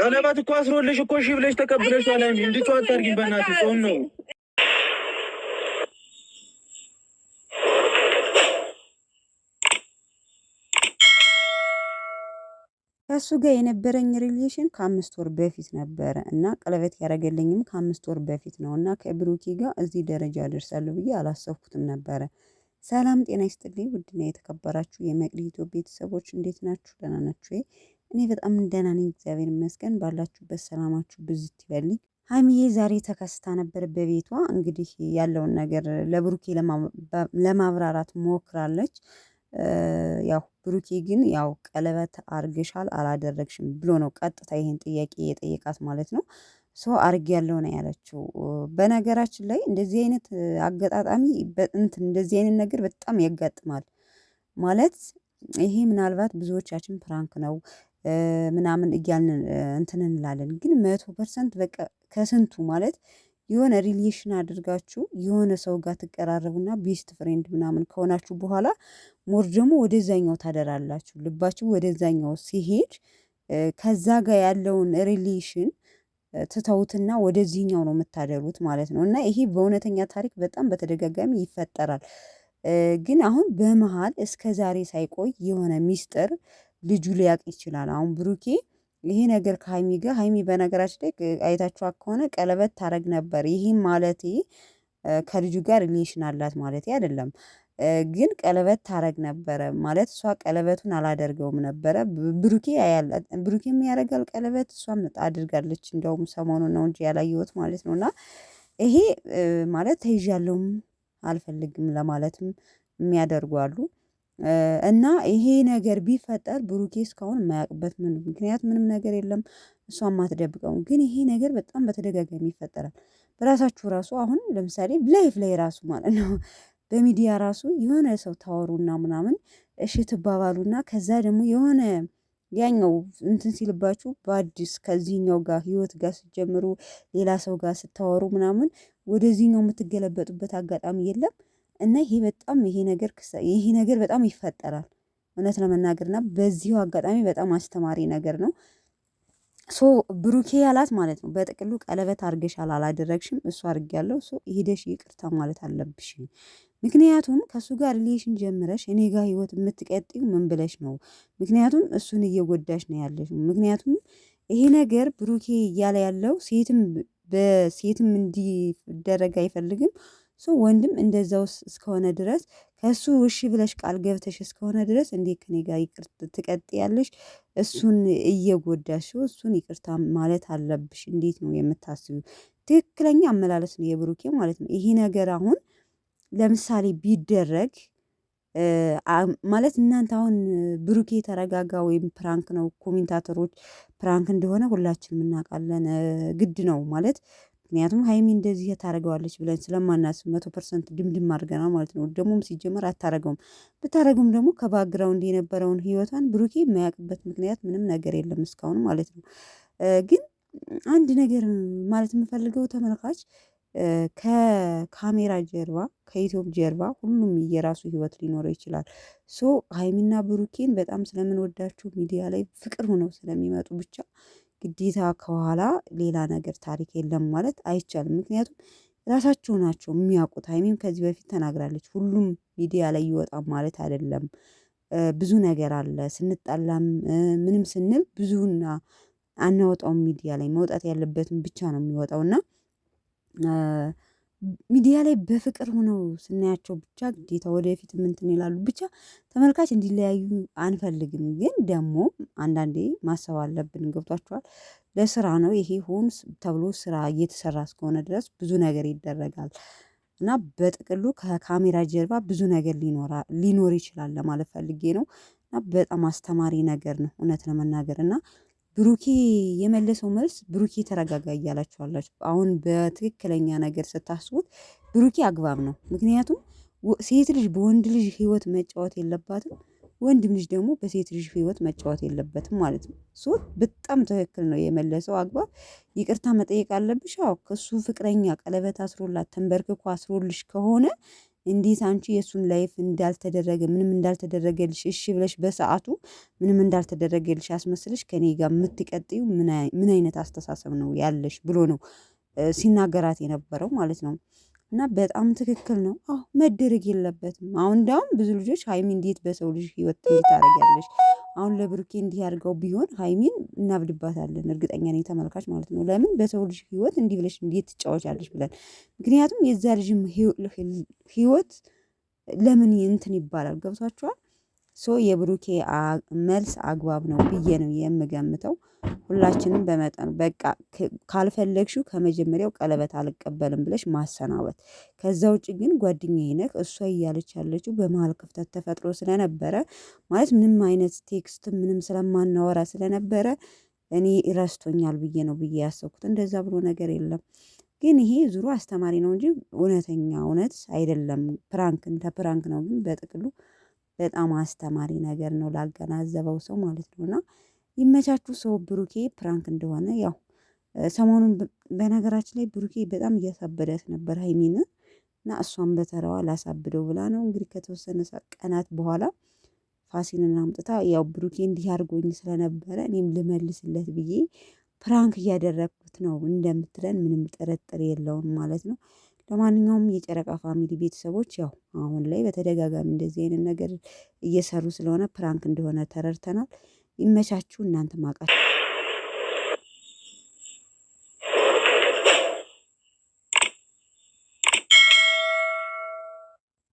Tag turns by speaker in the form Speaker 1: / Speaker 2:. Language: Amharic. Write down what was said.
Speaker 1: ቀለበት እኮ አስሮልሽ እኮ እሺ ብለሽ ተቀብለሻል። አይሚ እንድትወጣ አድርጊ በእናትሽ። ጾም ነው።
Speaker 2: ከሱ ጋር የነበረኝ ሪሌሽን ከ5 ወር በፊት ነበረ እና ቀለበት ያደረገልኝም ከ5 ወር በፊት ነው እና ከብሩኬ ጋር እዚህ ደረጃ ደርሳለሁ ብዬ አላሰብኩትም ነበረ። ሰላም ጤና ይስጥልኝ ውድና የተከበራችሁ የመቅዲ ኢትዮ ቤተሰቦች እንዴት ናችሁ? ደህና ናችሁ? እኔ በጣም ደህና ነኝ፣ እግዚአብሔር ይመስገን። ባላችሁበት ሰላማችሁ ብዝት ይበልኝ። ሀይሚዬ ዛሬ ተከስታ ነበር በቤቷ። እንግዲህ ያለውን ነገር ለብሩኬ ለማብራራት ሞክራለች። ያው ብሩኬ ግን ያው ቀለበት አርግሻል አላደረግሽም ብሎ ነው ቀጥታ ይሄን ጥያቄ የጠየቃት ማለት ነው። ሶ አርጌያለሁ ነው ያለችው። በነገራችን ላይ እንደዚህ አይነት አጋጣሚ እንደዚህ አይነት ነገር በጣም ያጋጥማል ማለት ይሄ ምናልባት ብዙዎቻችን ፕራንክ ነው ምናምን እያልን እንትን እንላለን። ግን 100% በቃ ከስንቱ ማለት የሆነ ሪሌሽን አድርጋችሁ የሆነ ሰው ጋር ትቀራረቡና ቤስት ፍሬንድ ምናምን ከሆናችሁ በኋላ ሞር ደግሞ ወደዛኛው ታደራላችሁ። ልባችሁ ወደዛኛው ሲሄድ ከዛ ጋር ያለውን ሪሌሽን ትተውትና ወደዚህኛው ነው የምታደሩት ማለት ነው። እና ይሄ በእውነተኛ ታሪክ በጣም በተደጋጋሚ ይፈጠራል። ግን አሁን በመሃል እስከ ዛሬ ሳይቆይ የሆነ ሚስጥር ልጁ ሊያውቅ ይችላል። አሁን ብሩኬ ይሄ ነገር ከሀይሚ ጋር ሀይሚ በነገራችን ላይ አይታችኋት ከሆነ ቀለበት ታረግ ነበር። ይህም ማለቴ ከልጁ ጋር ሪሌሽን አላት ማለቴ አይደለም። ግን ቀለበት ታረግ ነበረ ማለት እሷ ቀለበቱን አላደርገውም ነበረ። ብሩኬም ያደርጋል ቀለበት፣ እሷም አድርጋለች። እንደውም ሰሞኑን ነው እንጂ ያላየሁት ማለት ነው። እና ይሄ ማለት ተይዣለሁም አልፈልግም ለማለትም የሚያደርጉ አሉ። እና ይሄ ነገር ቢፈጠር ብሩኬ እስካሁን የማያውቅበት ምክንያት ምንም ነገር የለም። እሷም አትደብቀውም። ግን ይሄ ነገር በጣም በተደጋጋሚ ይፈጠራል። በራሳችሁ ራሱ አሁን ለምሳሌ ላይፍ ላይ ራሱ ማለት ነው በሚዲያ ራሱ የሆነ ሰው ታወሩና ምናምን እሺ ትባባሉና ከዛ ደግሞ የሆነ ያኛው እንትን ሲልባችሁ በአዲስ ከዚህኛው ጋር ህይወት ጋር ስትጀምሩ ሌላ ሰው ጋር ስታወሩ ምናምን ወደዚህኛው የምትገለበጡበት አጋጣሚ የለም። እና ይሄ ነገር በጣም ይፈጠራል እውነት ለመናገርና በዚሁ አጋጣሚ በጣም አስተማሪ ነገር ነው። ሶ ብሩኬ ያላት ማለት ነው በጥቅሉ ቀለበት አርገሻል አላደረግሽም፣ እሱ አርጌያለሁ፣ ሶ ሄደሽ ይቅርታ ማለት አለብሽ። ምክንያቱም ከእሱ ጋር ሪሌሽን ጀምረሽ እኔ ጋር ህይወት የምትቀጥዩ ምን ብለሽ ነው? ምክንያቱም እሱን እየጎዳሽ ነው ያለሽ። ምክንያቱም ይሄ ነገር ብሩኬ እያለ ያለው በሴትም እንዲደረግ አይፈልግም። ወንድም እንደዛው እስከሆነ ድረስ ከሱ እሺ ብለሽ ቃል ገብተሽ እስከሆነ ድረስ እንዴት ከኔ ጋር ይቅርታ ትቀጥያለሽ? እሱን እየጎዳሽ እሱን ይቅርታ ማለት አለብሽ። እንዴት ነው የምታስቢው? ትክክለኛ አመላለስ ነው የብሩኬ ማለት ነው። ይሄ ነገር አሁን ለምሳሌ ቢደረግ ማለት እናንተ አሁን ብሩኬ ተረጋጋ ወይም ፕራንክ ነው፣ ኮሜንታተሮች ፕራንክ እንደሆነ ሁላችንም እናውቃለን። ግድ ነው ማለት ምክንያቱም ሀይሚ እንደዚህ ታደርገዋለች ብለን ስለማናስብ 100% ድምድም አድርገናል ማለት ነው። ደግሞም ሲጀመር አታረገውም። ብታረገውም ደግሞ ከባክግራውንድ የነበረውን ህይወቷን ብሩኬ የማያውቅበት ምክንያት ምንም ነገር የለም እስካሁን ማለት ነው። ግን አንድ ነገር ማለት የምፈልገው ተመልካች ከካሜራ ጀርባ ከዩቲዩብ ጀርባ ሁሉም የራሱ ህይወት ሊኖረው ይችላል። ሀይሚና ብሩኬን በጣም ስለምንወዳቸው ሚዲያ ላይ ፍቅር ሆነው ስለሚመጡ ብቻ ግዴታ ከኋላ ሌላ ነገር ታሪክ የለም ማለት አይቻልም። ምክንያቱም ራሳቸው ናቸው የሚያውቁት። ሀይሚም ከዚህ በፊት ተናግራለች። ሁሉም ሚዲያ ላይ ይወጣም ማለት አይደለም። ብዙ ነገር አለ። ስንጣላም ምንም ስንል ብዙና አናወጣውም። ሚዲያ ላይ መውጣት ያለበትን ብቻ ነው የሚወጣው እና ሚዲያ ላይ በፍቅር ሆነው ስናያቸው ብቻ ግዴታ ወደፊት እንትን ይላሉ። ብቻ ተመልካች እንዲለያዩ አንፈልግም። ግን ደግሞ አንዳንዴ ማሰብ አለብን። ገብቷችኋል? ለስራ ነው ይሄ ሆን ተብሎ ስራ እየተሰራ እስከሆነ ድረስ ብዙ ነገር ይደረጋል እና በጥቅሉ ከካሜራ ጀርባ ብዙ ነገር ሊኖር ይችላል ለማለት ፈልጌ ነው። እና በጣም አስተማሪ ነገር ነው እውነት ለመናገር እና ብሩኬ የመለሰው መልስ ብሩኬ ተረጋጋ እያላችኋላችሁ። አሁን በትክክለኛ ነገር ስታስቡት ብሩኬ አግባብ ነው። ምክንያቱም ሴት ልጅ በወንድ ልጅ ህይወት መጫወት የለባትም፣ ወንድም ልጅ ደግሞ በሴት ልጅ ህይወት መጫወት የለበትም ማለት ነው። በጣም ትክክል ነው የመለሰው አግባብ። ይቅርታ መጠየቅ አለብሽ። አዎ ከሱ ፍቅረኛ ቀለበት አስሮላት ተንበርክኮ አስሮልሽ ከሆነ እንዴት አንቺ የእሱን ላይፍ እንዳልተደረገ ምንም እንዳልተደረገልሽ እሺ ብለሽ በሰዓቱ ምንም እንዳልተደረገልሽ አስመስለሽ ከኔ ጋር የምትቀጥዩ ምን አይነት አስተሳሰብ ነው ያለሽ ብሎ ነው ሲናገራት የነበረው ማለት ነው። እና በጣም ትክክል ነው። አዎ መደረግ የለበትም። አሁን እንዳውም ብዙ ልጆች ሀይሚ እንዴት በሰው ልጅ ህይወት እንዴት ታደርጊያለሽ? አሁን ለብሩኬ እንዲህ አድርገው ቢሆን ሀይሚን እናብድባታለን፣ እርግጠኛ ነኝ ተመልካች ማለት ነው። ለምን በሰው ልጅ ህይወት እንዲህ ብለሽ እንዴት ትጫወቻለሽ ብለን። ምክንያቱም የዛ ልጅም ህይወት ለምን እንትን ይባላል? ገብቷችኋል? ሶ የብሩኬ መልስ አግባብ ነው ብዬ ነው የምገምተው። ሁላችንም በመጠኑ በቃ ካልፈለግሽው ከመጀመሪያው ቀለበት አልቀበልም ብለሽ ማሰናበት። ከዛ ውጭ ግን ጓደኛዬ ነህ እሷ እያለች ያለችው በመሀል ክፍተት ተፈጥሮ ስለነበረ ማለት ምንም አይነት ቴክስት ምንም ስለማናወራ ስለነበረ እኔ ረስቶኛል ብዬ ነው ብዬ ያሰብኩት። እንደዛ ብሎ ነገር የለም። ግን ይሄ ዙሮ አስተማሪ ነው እንጂ እውነተኛ እውነት አይደለም። ፕራንክ እንደ ፕራንክ ነው፣ ግን በጥቅሉ በጣም አስተማሪ ነገር ነው ላገናዘበው ሰው ማለት ነው። እና ይመቻችሁ። ሰው ብሩኬ ፕራንክ እንደሆነ ያው ሰሞኑን በነገራችን ላይ ብሩኬ በጣም እያሳበዳት ነበር ሀይሚን እና እሷን በተራዋ ላሳብደው ብላ ነው እንግዲህ ከተወሰነ ቀናት በኋላ ፋሲልን አምጥታ ያው ብሩኬ እንዲህ አድርጎኝ ስለነበረ እኔም ልመልስለት ብዬ ፕራንክ እያደረግኩት ነው እንደምትለን ምንም ጥርጥር የለውም ማለት ነው። ለማንኛውም የጨረቃ ፋሚሊ ቤተሰቦች ያው አሁን ላይ በተደጋጋሚ እንደዚህ አይነት ነገር እየሰሩ ስለሆነ ፕራንክ እንደሆነ ተረድተናል። ይመቻችሁ። እናንተ ማቃችሁ